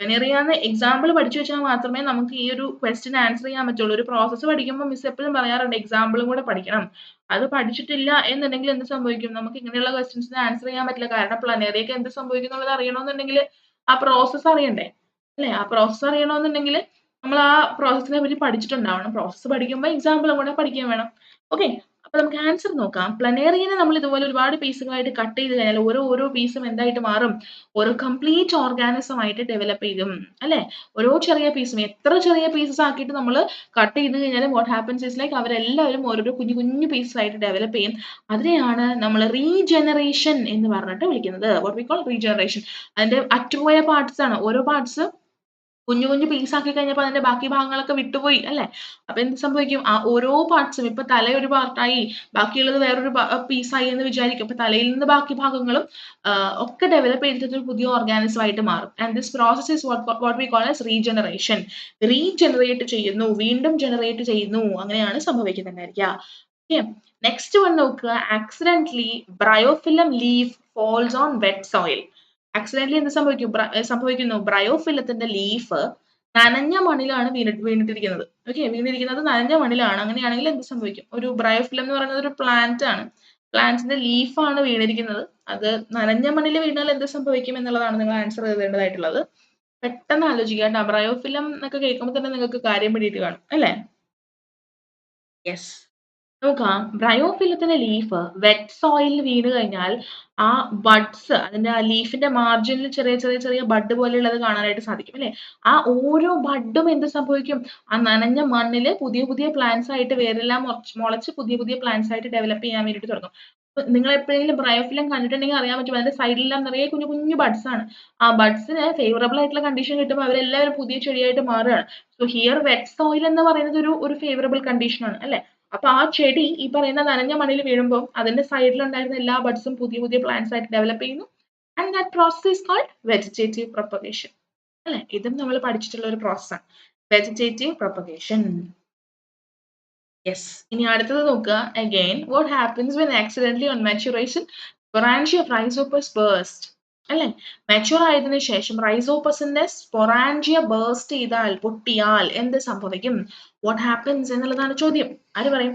പ്ലനേറിയാന്ന് എക്സാമ്പിൾ പഠിച്ചു വെച്ചാൽ മാത്രമേ നമുക്ക് ഈ ഒരു ക്വസ്റ്റ്യൻ ആൻസർ ചെയ്യാൻ പറ്റുള്ളൂ. ഒരു പ്രോസസ്സ് പഠിക്കുമ്പോൾ മിസ് എപ്പോഴും പറയാറുണ്ട് എക്സാമ്പിളും കൂടെ പഠിക്കണം. അത് പഠിച്ചിട്ടില്ല എന്നുണ്ടെങ്കിൽ എന്ത് സംഭവിക്കും? നമുക്ക് ഇങ്ങനെയുള്ള ക്വസ്റ്റ്യൻസിന് ആൻസർ ചെയ്യാൻ പറ്റില്ല. കാരണം പ്ലനേറിയൊക്കെ എന്ത് സംഭവിക്കും എന്നുള്ളത് അറിയണമെന്നുണ്ടെങ്കിൽ ആ പ്രോസസ്സ് അറിയണ്ടേ? അല്ലേ? ആ പ്രോസസ്സ് അറിയണമെന്നുണ്ടെങ്കിൽ നമ്മൾ ആ പ്രോസസ്സിനെ പറ്റി പഠിച്ചിട്ടുണ്ടാവണം. പ്രോസസ്സ് പഠിക്കുമ്പോൾ എക്സാമ്പിളും കൂടെ പഠിക്കുകയും വേണം. ഓക്കെ. അപ്പൊ നമുക്ക് ആൻസർ നോക്കാം. പ്ലനേറിയനെ നമ്മൾ ഇതുപോലെ ഒരുപാട് പീസുകളായിട്ട് കട്ട് ചെയ്ത് കഴിഞ്ഞാൽ ഓരോ പീസും എന്തായിട്ട് മാറും? ഒരു കംപ്ലീറ്റ് ഓർഗാനിസം ആയിട്ട് ഡെവലപ്പ് ചെയ്യും. അല്ലേ? ഓരോ ചെറിയ പീസും എത്ര ചെറിയ പീസസ് ആക്കിയിട്ട് നമ്മൾ കട്ട് ചെയ്ത് കഴിഞ്ഞാലും വാട്ട് ഹാപ്പൻസ് ഈസ് ലൈക്ക് അവരെല്ലാവരും ഓരോരോ കുഞ്ഞു കുഞ്ഞു പീസസ് ആയിട്ട് ഡെവലപ്പ് ചെയ്യും. അതിനെയാണ് നമ്മൾ റീജനറേഷൻ എന്ന് പറഞ്ഞിട്ട് വിളിക്കുന്നത്. What we call regeneration. അതിന്റെ അറ്റുപോയ പാർട്സ് ആണ്. ഓരോ പാർട്സ് കുഞ്ഞു കുഞ്ഞു പീസാക്കി കഴിഞ്ഞപ്പോൾ അതിന്റെ ബാക്കി ഭാഗങ്ങളൊക്കെ വിട്ടുപോയി അല്ലേ? അപ്പൊ എന്ത് സംഭവിക്കും? ആ ഓരോ പാർട്സും ഇപ്പൊ തല ഒരു പാർട്ടായി ബാക്കിയുള്ളത് വേറൊരു പീസായി എന്ന് വിചാരിക്കും. അപ്പൊ തലയിൽ നിന്ന് ബാക്കി ഭാഗങ്ങളും ഒക്കെ ഡെവലപ്പ് ചെയ്തിട്ട് ഒരു പുതിയ ഓർഗാനിസം ആയിട്ട് മാറും. And this process is what we call as regeneration. Regenerate ചെയ്യുന്നു, വീണ്ടും ജനറേറ്റ് ചെയ്യുന്നു, അങ്ങനെയാണ് സംഭവിക്കുന്നുണ്ടായിരിക്കുക. ഓക്കെ. നെക്സ്റ്റ് വൺ നോക്കുക. Accidentally bryophyllum leaf falls on wet soil. Accidentally എന്ത് സംഭവിക്കുന്നു? ബ്രയോഫിലത്തിന്റെ ലീഫ് നനഞ്ഞ മണ്ണിലാണ് വീണിട്ടിരിക്കുന്നത്. ഓക്കെ, വീണിരിക്കുന്നത് നനഞ്ഞ മണ്ണിലാണ്. അങ്ങനെയാണെങ്കിൽ എന്ത് സംഭവിക്കും? ഒരു ബ്രയോഫിലം എന്ന് പറയുന്നത് ഒരു പ്ലാന്റ് ആണ്. പ്ലാന്റിന്റെ ലീഫാണ് വീണിരിക്കുന്നത്. അത് നനഞ്ഞ മണ്ണിൽ വീണാൽ എന്ത് സംഭവിക്കും എന്നുള്ളതാണ് നിങ്ങൾ ആൻസർ എഴുതേണ്ടതായിട്ടുള്ളത്. പെട്ടെന്ന് ആലോചിക്കുക കേട്ടോ. ബ്രയോഫിലം എന്നൊക്കെ കേൾക്കുമ്പോൾ തന്നെ നിങ്ങൾക്ക് കാര്യം പിടിയിട്ട് കാണും അല്ലേ? യെസ്. നോക്കാം. ബ്രയോഫില്ലത്തിന്റെ ലീഫ് വെറ്റ് സോയിലിൽ വീണ് കഴിഞ്ഞാൽ ആ ബഡ്സ് അതിന്റെ ആ ലീഫിന്റെ മാർജിനിൽ ചെറിയ ചെറിയ ചെറിയ ബഡ് പോലെയുള്ളത് കാണാനായിട്ട് സാധിക്കും അല്ലേ? ആ ഓരോ ബഡും എന്ത് സംഭവിക്കും? ആ നനഞ്ഞ മണ്ണില് പുതിയ പുതിയ പ്ലാന്റ്സ് ആയിട്ട് വേരെല്ലാം മുളച്ച് പുതിയ പുതിയ പ്ലാന്റ്സ് ആയിട്ട് ഡെവലപ്പ് ചെയ്യാൻ വേണ്ടിയിട്ട് തുടങ്ങും. നിങ്ങൾ എപ്പോഴെങ്കിലും ബ്രയോഫില്ലം കണ്ടിട്ടുണ്ടെങ്കിൽ അറിയാൻ പറ്റും അതിന്റെ സൈഡിലെല്ലാം നിറയെ കുഞ്ഞു കുഞ്ഞു ബഡ്സ് ആണ്. ആ ബഡ്സിന് ഫേവറബിൾ ആയിട്ടുള്ള കണ്ടീഷൻ കിട്ടുമ്പോൾ അവരെല്ലാവരും പുതിയ ചെടിയായിട്ട് മാറുകയാണ്. സോ ഹിയർ വെറ്റ് സോയിൽ എന്ന് പറയുന്നത് ഒരു ഫേവറബിൾ കണ്ടീഷൻ ആണ് അല്ലേ? അപ്പൊ ആ ചെടി ഈ പറയുന്ന നനഞ്ഞ മണ്ണിൽ വീഴുമ്പോൾ അതിന്റെ സൈഡിൽ ഉണ്ടായിരുന്ന എല്ലാ ബഡ്സും പുതിയ പുതിയ പ്ലാന്റ്സ് ആയിട്ട് ഡെവലപ്പ് ചെയ്യുന്നു. And that process is called vegetative propagation അല്ലെ? ഇതും നമ്മൾ പഠിച്ചിട്ടുള്ള ഒരു പ്രോസസ്സാണ് വെജിറ്റേറ്റീവ് പ്രൊപ്പഗേഷൻ. യെസ്. ഇനി അടുത്തത് നോക്കുക. Again what happens when accidentally on maturation sporangia of rhizopus burst അല്ലെ? മെച്യൂർ ആയതിനു ശേഷം റൈസോപ്പസിന്റെ സ്പൊറാൻജിയ ബേസ്റ്റ് ചെയ്താൽ പൊട്ടിയാൽ എന്ത് സംഭവിക്കും? വാട്ട് ഹാപ്പൻസ് എന്നുള്ളതാണ് ചോദ്യം. ആര് പറയും?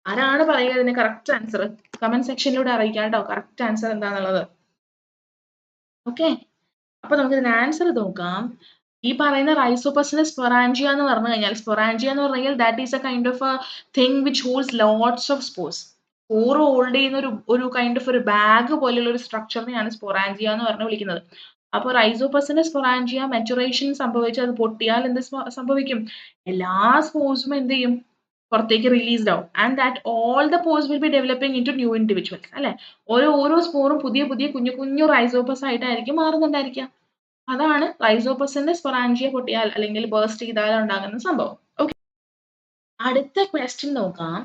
ആരാണ് പറയുക ഇതിന് കറക്റ്റ് ആൻസർ? കമന്റ് സെക്ഷനിലൂടെ അറിയിക്കാം കേട്ടോ കറക്റ്റ് ആൻസർ എന്താണെന്നുള്ളത്. ഓക്കെ. അപ്പൊ നമുക്ക് ഇതിന് ആൻസർ നോക്കാം. ഈ പറയുന്ന റൈസോപ്പസിന്റെ സ്പൊറാൻജിയ എന്ന് പറഞ്ഞു കഴിഞ്ഞാൽ സ്പൊറാൻജിയ എന്ന് പറഞ്ഞാൽ that is a kind of A thing which holds lots of spores. Spore hold ചെയ്യുന്ന ഒരു കൈൻഡ് ഓഫ് ഒരു ബാഗ് പോലെയുള്ള ഒരു സ്ട്രക്ചറിനെയാണ് സ്പൊറാൻജിയ എന്ന് പറഞ്ഞ് വിളിക്കുന്നത്. അപ്പോൾ റൈസോപ്പസിന്റെ സ്പൊറാൻജിയ മെച്ചുറേഷൻ സംഭവിച്ച് അത് പൊട്ടിയാൽ എന്ത് സംഭവിക്കും? എല്ലാ സ്പോർസും എന്ത് ചെയ്യും? പുറത്തേക്ക് റിലീസ്ഡ് ആവും. And that all the pores will be developing into new individuals അല്ലെ? ഓരോ സ്പോറും പുതിയ പുതിയ കുഞ്ഞു കുഞ്ഞു റൈസോപ്പസ് ആയിട്ടായിരിക്കും മാറുന്നുണ്ടായിരിക്കുക. അതാണ് റൈസോപ്പസിന്റെ സ്പൊറാൻജിയ പൊട്ടിയാൽ അല്ലെങ്കിൽ ബേസ്റ്റ് ചെയ്താൽ ഉണ്ടാകുന്ന സംഭവം. ഓക്കെ. അടുത്ത ക്വസ്റ്റ്യൻ നോക്കാം.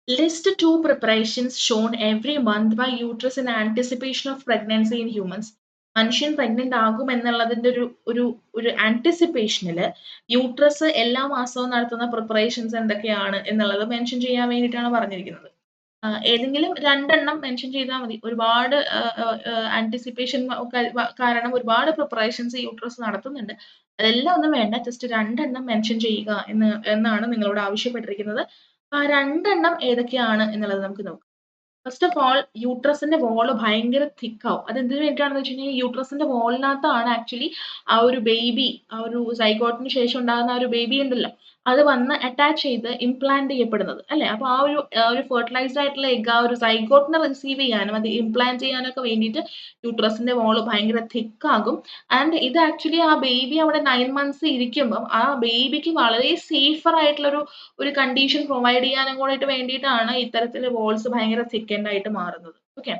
List 2 preparations shown every month by uterus in anticipation of pregnancy in humans. മനുഷ്യൻ പ്രഗ്നന്റ് ആകും എന്നുള്ളതിന്റെ ഒരു ആന്റിസിപ്പേഷനില് യൂട്രസ് എല്ലാ മാസവും നടത്തുന്ന പ്രിപ്പറേഷൻസ് എന്തൊക്കെയാണ് എന്നുള്ളത് മെൻഷൻ ചെയ്യാൻ വേണ്ടിയിട്ടാണ് പറഞ്ഞിരിക്കുന്നത്. ഏതെങ്കിലും 2 എണ്ണം മെൻഷൻ ചെയ്താൽ മതി. ഒരുപാട് ആന്റിസിപ്പേഷൻ കാരണം ഒരുപാട് പ്രിപ്പറേഷൻസ് യൂട്രസ് നടത്തുന്നുണ്ട്. അതെല്ലാം ഒന്നും വേണ്ട. ജസ്റ്റ് 2 എണ്ണം മെൻഷൻ ചെയ്യുക എന്നാണ് നിങ്ങളോട് ആവശ്യപ്പെട്ടിരിക്കുന്നത്. ആ 2 എണ്ണം ഏതൊക്കെയാണ് എന്നുള്ളത് നമുക്ക് നോക്കാം. ഫസ്റ്റ് ഓഫ് ഓൾ യൂട്രസിന്റെ വാള് ഭയങ്കര തിക്ക് ആവും. അത് എന്തിനു വേണ്ടിയിട്ടാണെന്ന് വെച്ച് കഴിഞ്ഞാൽ യൂട്രസിന്റെ വാളിനകത്താണ് ആക്ച്വലി ആ ഒരു ബേബി ആ ഒരു സൈഗോട്ടിന് ശേഷം ഉണ്ടാകുന്ന ആ ഒരു ബേബി ഉണ്ടല്ലോ അത് വന്ന് അറ്റാച്ച് ചെയ്ത് ഇംപ്ലാന്റ് ചെയ്യപ്പെടുന്നത് അല്ലെ? അപ്പൊ ആ ഒരു ഫെർട്ടിലൈസ്ഡ് ആയിട്ടുള്ള എഗ് ആ ഒരു സൈഗോട്ടിനെ റിസീവ് ചെയ്യാനും അത് ഇംപ്ലാന്റ് ചെയ്യാനൊക്കെ വേണ്ടിയിട്ട് യൂട്രസിന്റെ വാള് ഭയങ്കര തിക്ക് ആകും. ആൻഡ് ഇത് ആക്ച്വലി ആ ബേബി അവിടെ 9 മന്ത്സ് ഇരിക്കുമ്പോൾ ആ ബേബിക്ക് വളരെ സേഫർ ആയിട്ടുള്ള ഒരു കണ്ടീഷൻ പ്രൊവൈഡ് ചെയ്യാനും കൂടെ വേണ്ടിയിട്ടാണ് ഇത്തരത്തിലുള്ള വോൾസ് ഭയങ്കര തിക്കൻഡ് ആയിട്ട് മാറുന്നത്. ഓക്കെ.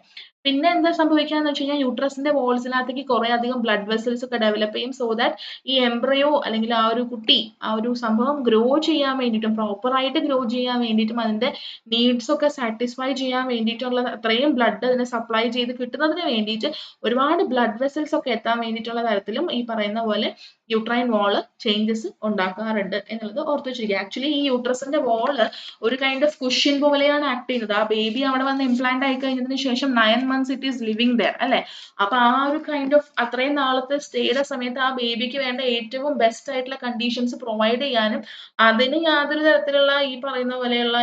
പിന്നെ എന്താ സംഭവിക്കാന്ന് വെച്ച് കഴിഞ്ഞാൽ യൂട്രസിന്റെ വോൾസിനകത്തേക്ക് കുറെ അധികം ബ്ലഡ് വെസൽസ് ഒക്കെ ഡെവലപ്പ് ചെയ്യും. സോ ദാറ്റ് ഈ എംബ്രയോ അല്ലെങ്കിൽ ആ ഒരു കുട്ടി ആ ഒരു സംഭവം ഗ്രോ ചെയ്യാൻ വേണ്ടിയിട്ടും പ്രോപ്പർ ആയിട്ട് ഗ്രോ ചെയ്യാൻ വേണ്ടിയിട്ടും അതിന്റെ നീഡ്സ് ഒക്കെ സാറ്റിസ്ഫൈ ചെയ്യാൻ വേണ്ടിയിട്ടുള്ള അത്രയും ബ്ലഡ് അതിനെ സപ്ലൈ ചെയ്ത് കിട്ടുന്നതിന് വേണ്ടിയിട്ട് ഒരുപാട് ബ്ലഡ് വെസൽസ് ഒക്കെ എത്താൻ വേണ്ടിയിട്ടുള്ള തരത്തിലും ഈ പറയുന്ന പോലെ യൂട്രൈൻ വാള് ചേഞ്ചസ് ഉണ്ടാക്കാറുണ്ട് എന്നുള്ളത് ഓർത്ത് വെച്ചിരിക്കുക. ആക്ച്വലി ഈ യൂട്രസിന്റെ വാള് ഒരു കൈൻഡ് ഓഫ് കുഷ്യൻ പോലെയാണ് ആക്ട് ചെയ്യുന്നത്. ആ ബേബി അവിടെ വന്ന് ഇംപ്ലാന്റ് ആയി കഴിഞ്ഞതിന് ശേഷം 9 months it is living there അല്ലെ. അപ്പൊ ആ ഒരു കൈൻഡ് ഓഫ് അത്രയും നാളത്തെ സ്റ്റേയുടെ സമയത്ത് ആ ബേബിക്ക് വേണ്ട ഏറ്റവും ബെസ്റ്റ് ആയിട്ടുള്ള കണ്ടീഷൻസ് പ്രൊവൈഡ് ചെയ്യാനും അതിന് യാതൊരു തരത്തിലുള്ള ഈ പറയുന്ന പോലെയുള്ള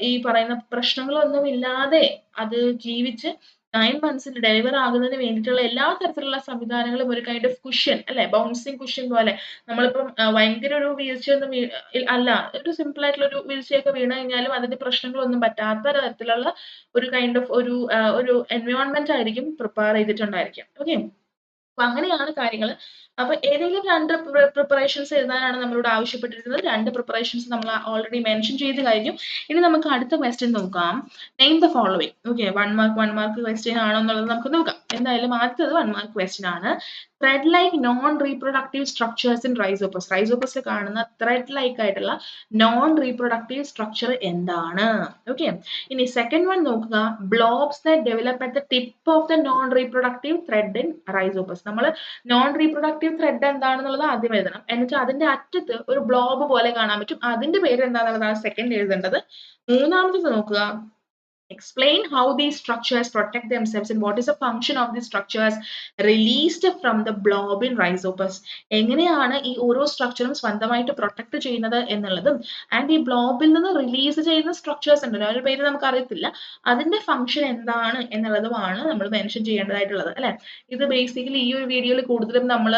ഈ പറയുന്ന പ്രശ്നങ്ങളൊന്നും ഇല്ലാതെ അത് ജീവിച്ച് 9 months ഡെലിവർ ആകുന്നതിന് വേണ്ടിയിട്ടുള്ള എല്ലാ തരത്തിലുള്ള സംവിധാനങ്ങളും ഒരു കൈൻഡ് ഓഫ് കുഷ്യൻ അല്ലെ, ബൗൺസിങ് കുഷ്യൻ പോലെ. നമ്മളിപ്പം ഭയങ്കര ഒരു വീഴ്ചയൊന്നും അല്ല, ഒരു സിമ്പിൾ ആയിട്ടുള്ള ഒരു വീഴ്ചയൊക്കെ വീണ് കഴിഞ്ഞാലും അതിന്റെ പ്രശ്നങ്ങളൊന്നും പറ്റാത്ത തരത്തിലുള്ള ഒരു കൈൻഡ് ഓഫ് ഒരു എൻവയോൺമെന്റ് ആയിരിക്കും പ്രിപ്പയർ ചെയ്തിട്ടുണ്ടായിരിക്കും. ഓക്കെ, അപ്പൊ അങ്ങനെയാണ് കാര്യങ്ങൾ. അപ്പൊ ഏതെങ്കിലും 2 പ്രിപ്പറേഷൻസ് എഴുതാനാണ് നമ്മളോട് ആവശ്യപ്പെട്ടിരിക്കുന്നത്. 2 പ്രിപ്പറേഷൻസ് നമ്മൾ ഓൾറെഡി മെൻഷൻ ചെയ്ത് കഴിഞ്ഞു. ഇനി നമുക്ക് അടുത്ത ക്വസ്റ്റ്യൻ നോക്കാം. Name the following. Okay, 1 mark question ആണോ എന്നുള്ളത് നമുക്ക് നോക്കാം. എന്തായാലും ആദ്യത്തത് 1 മാർക്ക് ക്വസ്റ്റ്യൻ ആണ്. Thread like non reproductive structures in rhizopus. റൈസോപ്പസിൽ കാണുന്ന ത്രെഡ് ലൈക്ക് ആയിട്ടുള്ള നോൺ റീപ്രൊഡക്റ്റീവ് സ്ട്രക്ചർ എന്താണ്? ഓക്കെ, ഇനി സെക്കൻഡ് വൺ നോക്കുക. Blobs that develop at the tip of the non reproductive thread in rhizopus. നമ്മൾ നോൺ റീപ്രൊഡക്റ്റീവ് ത്രെഡ് എന്താണെന്നുള്ളത് ആദ്യം എഴുതണം. എന്നിട്ട് അതിന്റെ അറ്റത്ത് ഒരു ബ്ലോബ് പോലെ കാണാൻ പറ്റും. അതിന്റെ പേര് എന്താണെന്നുള്ളതാണ് സെക്കൻഡ് എഴുതേണ്ടത്. മൂന്നാമത്തത് നോക്കുക. Explain how these structures protect themselves and what is the function of these structures released from the blob in rhizopus. എങ്ങനെയാണ് ഈ ഓരോ സ്ട്രക്ചറും സ്വന്തമായിട്ട് പ്രൊട്ടക്ട് ചെയ്യുന്നത് എന്നുള്ളതും ആൻഡ് ഈ ബ്ലോബിൽ നിന്ന് റിലീസ് ചെയ്യുന്ന സ്ട്രക്ചേഴ്സ് ഉണ്ടല്ലോ, അതിന്റെ പേര് നമുക്ക് അറിയത്തില്ല, അതിന്റെ ഫംഗ്ഷൻ എന്താണ് എന്നുള്ളതുമാണ് നമ്മൾ മെൻഷൻ ചെയ്യേണ്ടതായിട്ടുള്ളത് അല്ലെ. ഇത് ബേസിക്കലി ഈ ഒരു വീഡിയോയിൽ കൂടുതലും നമ്മൾ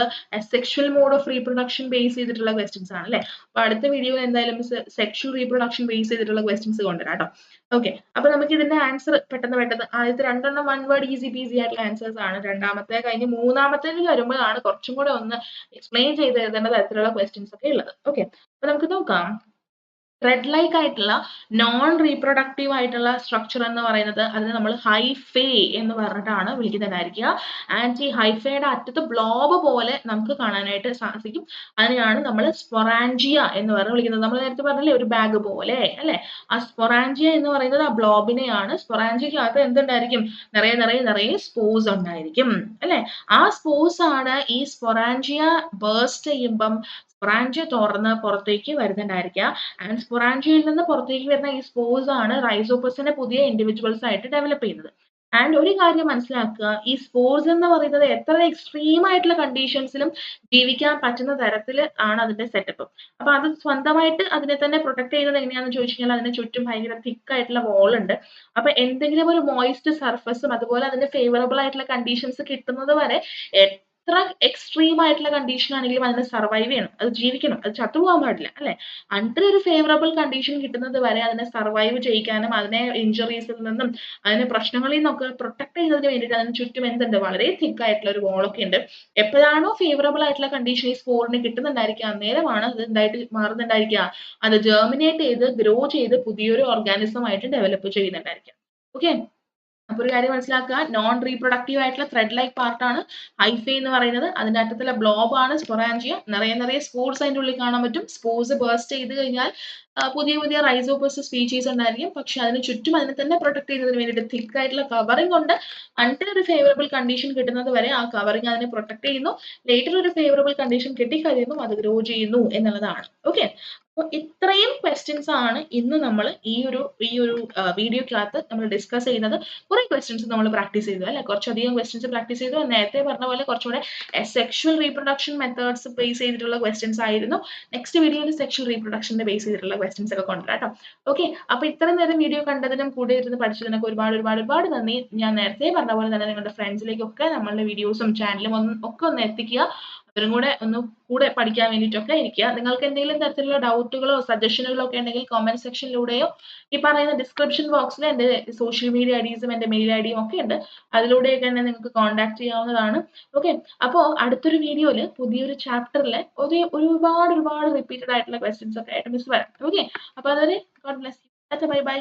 sexual mode of reproduction base ചെയ്തിട്ടുള്ള ക്വസ്റ്റ്യൻസ് ആണ് അല്ലെ. അപ്പൊ അടുത്ത വീഡിയോയിൽ എന്തായാലും സെക്ഷൽ റീപ്രൊഡക്ഷൻ ബേസ് ചെയ്തിട്ടുള്ള ക്വസ്റ്റ്യൻസ് കൊണ്ടുവരാം കേട്ടോ. ഓക്കെ, അപ്പൊ നമുക്ക് ഇതിന്റെ ആൻസർ പെട്ടെന്ന് ആദ്യത്തെ 2 വൺ വേർഡ് ഈസി പീസി ആയിട്ടുള്ള ആൻസേഴ്സ് ആണ്. രണ്ടാമത്തെ കഴിഞ്ഞ് മൂന്നാമത്തേക്ക് വരുമ്പോഴാണ് കുറച്ചും കൂടെ ഒന്ന് എക്സ്പ്ലെയിൻ ചെയ്ത് എഴുതേണ്ട തരത്തിലുള്ള ക്വസ്റ്റ്യൻസ് ഒക്കെ ഉള്ളത്. ഓക്കെ, അപ്പൊ നമുക്ക് നോക്കാം. ത്രെഡ് ലൈക്ക് ആയിട്ടുള്ള നോൺ റീപ്രൊഡക്റ്റീവ് ആയിട്ടുള്ള സ്ട്രക്ചർ എന്ന് പറയുന്നത് അതിന് നമ്മൾ ഹൈഫേ എന്ന് പറഞ്ഞിട്ടാണ് വിളിക്കുന്നതായിരിക്കുക. ആൻഡ് ഈ ഹൈഫയുടെ അറ്റത്ത് ബ്ലോബ് പോലെ നമുക്ക് കാണാനായിട്ട് സാധിക്കും. അതിനെയാണ് നമ്മൾ സ്പൊറാൻജിയ എന്ന് പറഞ്ഞ് വിളിക്കുന്നത്. നമ്മൾ നേരത്തെ പറഞ്ഞില്ലേ ഒരു ബാഗ് പോലെ അല്ലെ. ആ സ്പൊറാൻജിയ എന്ന് പറയുന്നത് ആ ബ്ലോബിനെയാണ്. സ്പൊറാൻജിയക്കകത്ത് എന്തുണ്ടായിരിക്കും? നിറയെ സ്പോർസ് ഉണ്ടായിരിക്കും അല്ലെ. ആ സ്പോർസ് ആണ് ഈ സ്പൊറാൻജിയ ബേസ്റ്റ് ചെയ്യുമ്പം സ്പൊറാൻജിയ തുറന്ന് പുറത്തേക്ക് വരുന്നുണ്ടായിരിക്കുക. ആൻഡ് സ്പൊറാൻജിയയിൽ നിന്ന് പുറത്തേക്ക് വരുന്ന ഈ സ്പോർസ് ആണ് റൈസോപ്പസിന്റെ പുതിയ ഇൻഡിവിജ്വൽസ് ആയിട്ട് ഡെവലപ്പ് ചെയ്യുന്നത്. ആൻഡ് ഒരു കാര്യം മനസ്സിലാക്കുക, ഈ സ്പോർസ് എന്ന് പറയുന്നത് എത്ര എക്സ്ട്രീം ആയിട്ടുള്ള കണ്ടീഷൻസിലും ജീവിക്കാൻ പറ്റുന്ന തരത്തിൽ ആണ് അതിന്റെ സെറ്റപ്പ്. അപ്പൊ അത് സ്വന്തമായിട്ട് അതിനെ തന്നെ പ്രൊട്ടക്ട് ചെയ്യുന്നത് എങ്ങനെയാണെന്ന് ചോദിച്ചു കഴിഞ്ഞാൽ അതിന് ചുറ്റും ഭയങ്കര തിക്ക് ആയിട്ടുള്ള വോൾ ഉണ്ട്. അപ്പൊ എന്തെങ്കിലും ഒരു മോയിസ്റ്റ് സർഫസും അതുപോലെ അതിന്റെ ഫേവറബിൾ ആയിട്ടുള്ള കണ്ടീഷൻസ് കിട്ടുന്നത് വരെ എത്ര എക്സ്ട്രീം ആയിട്ടുള്ള കണ്ടീഷൻ ആണെങ്കിലും അതിന് സർവൈവ് ചെയ്യണം, അത് ജീവിക്കണം, അത് ചത്തുപോകാൻ പാടില്ല അല്ലെ. അണ്ടർ ഒരു ഫേവറബിൾ കണ്ടീഷൻ കിട്ടുന്നത് വരെ അതിനെ സർവൈവ് ചെയ്യിക്കാനും അതിനെ ഇഞ്ചുറീസിൽ നിന്നും അതിനെ പ്രശ്നങ്ങളിൽ നിന്നൊക്കെ പ്രൊട്ടക്ട് ചെയ്യുന്നതിന് വേണ്ടിയിട്ട് അതിന് ചുറ്റും എന്തുണ്ട്? വളരെ തിക്ക് ആയിട്ടുള്ള ഒരു വോളൊക്കെ ഉണ്ട്. എപ്പോഴാണോ ഫേവറബിൾ ആയിട്ടുള്ള കണ്ടീഷൻ ഈ സ്പോറിന് കിട്ടുന്നുണ്ടായിരിക്കുക അന്നേരമാണ് അത് എന്തായിട്ട് മാറുന്നുണ്ടായിരിക്കുക, അത് ജെർമിനേറ്റ് ചെയ്ത് ഗ്രോ ചെയ്ത് പുതിയൊരു ഓർഗാനിസം ആയിട്ട് ഡെവലപ്പ് ചെയ്യുന്നുണ്ടായിരിക്കുക. ഓക്കെ, അപ്പൊ ഒരു കാര്യം മനസ്സിലാക്കുക, നോൺ റീപ്രൊഡക്റ്റീവ് ആയിട്ടുള്ള ത്രെഡ് ലൈക്ക് പാർട്ടാണ് ഹൈഫേ എന്ന് പറയുന്നത്. അതിന്റെ അറ്റത്തുള്ള ബ്ലോബ് ആണ് സ്പൊറാൻജിയ. നിറയെ സ്പോർസ് അതിന്റെ ഉള്ളിൽ കാണാൻ പറ്റും. സ്പോർസ് ബേസ്റ്റ് ചെയ്ത് കഴിഞ്ഞാൽ പുതിയ റൈസോപ്പസ് സ്പീഷീസ് ഉണ്ടായിരിക്കും. പക്ഷെ അതിന് ചുറ്റും അതിനെ തന്നെ പ്രൊട്ടക്ട് ചെയ്യുന്നതിന് വേണ്ടിയിട്ട് തിക്ക് ആയിട്ടുള്ള കവറിംഗ് കൊണ്ട് അൺടിൽ ഒരു ഫേവറബിൾ കണ്ടീഷൻ കിട്ടുന്നത് വരെ ആ കവറിംഗ് അതിനെ പ്രൊട്ടക്ട് ചെയ്യുന്നു. ലേറ്റർ ഒരു ഫേവറബിൾ കണ്ടീഷൻ കിട്ടിക്കഴിയുമ്പോൾ അത് ഗ്രോ ചെയ്യുന്നു എന്നുള്ളതാണ്. ഓക്കെ, അപ്പോൾ ഇത്രയും ക്വസ്റ്റ്യൻസ് ആണ് ഇന്ന് നമ്മൾ ഈ ഒരു വീഡിയോക്കകത്ത് നമ്മൾ ഡിസ്കസ് ചെയ്യുന്നത്. കുറെ ക്വസ്റ്റ്യൻസ് നമ്മൾ പ്രാക്ടീസ് ചെയ്തു അല്ലെ, കുറച്ചധികം ക്വസ്റ്റ്യൻസ് പ്രാക്ടീസ് ചെയ്തു. നേരത്തെ പറഞ്ഞ പോലെ കുറച്ചുകൂടെ സെക്ഷൽ റീപ്രൊഡക്ഷൻ മെത്തേഡ്സ് ബേസ് ചെയ്തിട്ടുള്ള ക്വസ്റ്റ്യൻസ് ആയിരുന്നു. നെക്സ്റ്റ് വീഡിയോയിൽ സെക്ഷൽ റീപ്രൊഡക്ഷനെ ബേസ് ചെയ്തിട്ടുള്ള ക്വസ്റ്റ്യൻസ് ഒക്കെ കൊണ്ടുവരാം കേട്ടോ. ഓക്കെ, അപ്പൊ ഇത്രയും നേരം വീഡിയോ കണ്ടതിനും കൂടെ ഇരുന്ന് പഠിച്ചതിനൊക്കെ ഒരുപാട് നന്ദി. ഞാൻ നേരത്തെ പറഞ്ഞ പോലെ തന്നെ നിങ്ങളുടെ ഫ്രണ്ട്സിലേക്കൊക്കെ നമ്മളുടെ വീഡിയോസും ചാനലും ഒക്കെ ഒന്ന് എത്തിക്കുക. അവരും കൂടെ പഠിക്കാൻ വേണ്ടിയിട്ടൊക്കെ ഇരിക്കുക. നിങ്ങൾക്ക് എന്തെങ്കിലും തരത്തിലുള്ള ഡൗട്ടുകളോ സജഷനുകളോ ഒക്കെ ഉണ്ടെങ്കിൽ കമന്റ് സെക്ഷനിലൂടെയോ ഈ പറയുന്ന ഡിസ്ക്രിപ്ഷൻ ബോക്സിൽ എൻ്റെ സോഷ്യൽ മീഡിയ ഐഡീസും എൻ്റെ മെയിൽ ഐഡിയും ഒക്കെ ഉണ്ട്, അതിലൂടെയൊക്കെ തന്നെ നിങ്ങൾക്ക് കോൺടാക്ട് ചെയ്യാവുന്നതാണ്. ഓക്കെ, അപ്പോൾ അടുത്തൊരു വീഡിയോയിൽ പുതിയൊരു ചാപ്റ്ററിലെ ഒരുപാട് റിപ്പീറ്റഡ് ആയിട്ടുള്ള ക്വസ്റ്റ്യൻസ് ഒക്കെ ആയിട്ട് മിസ് വരാം. ഓക്കെ, അപ്പോൾ അതുവരെ God bless you. Bye bye.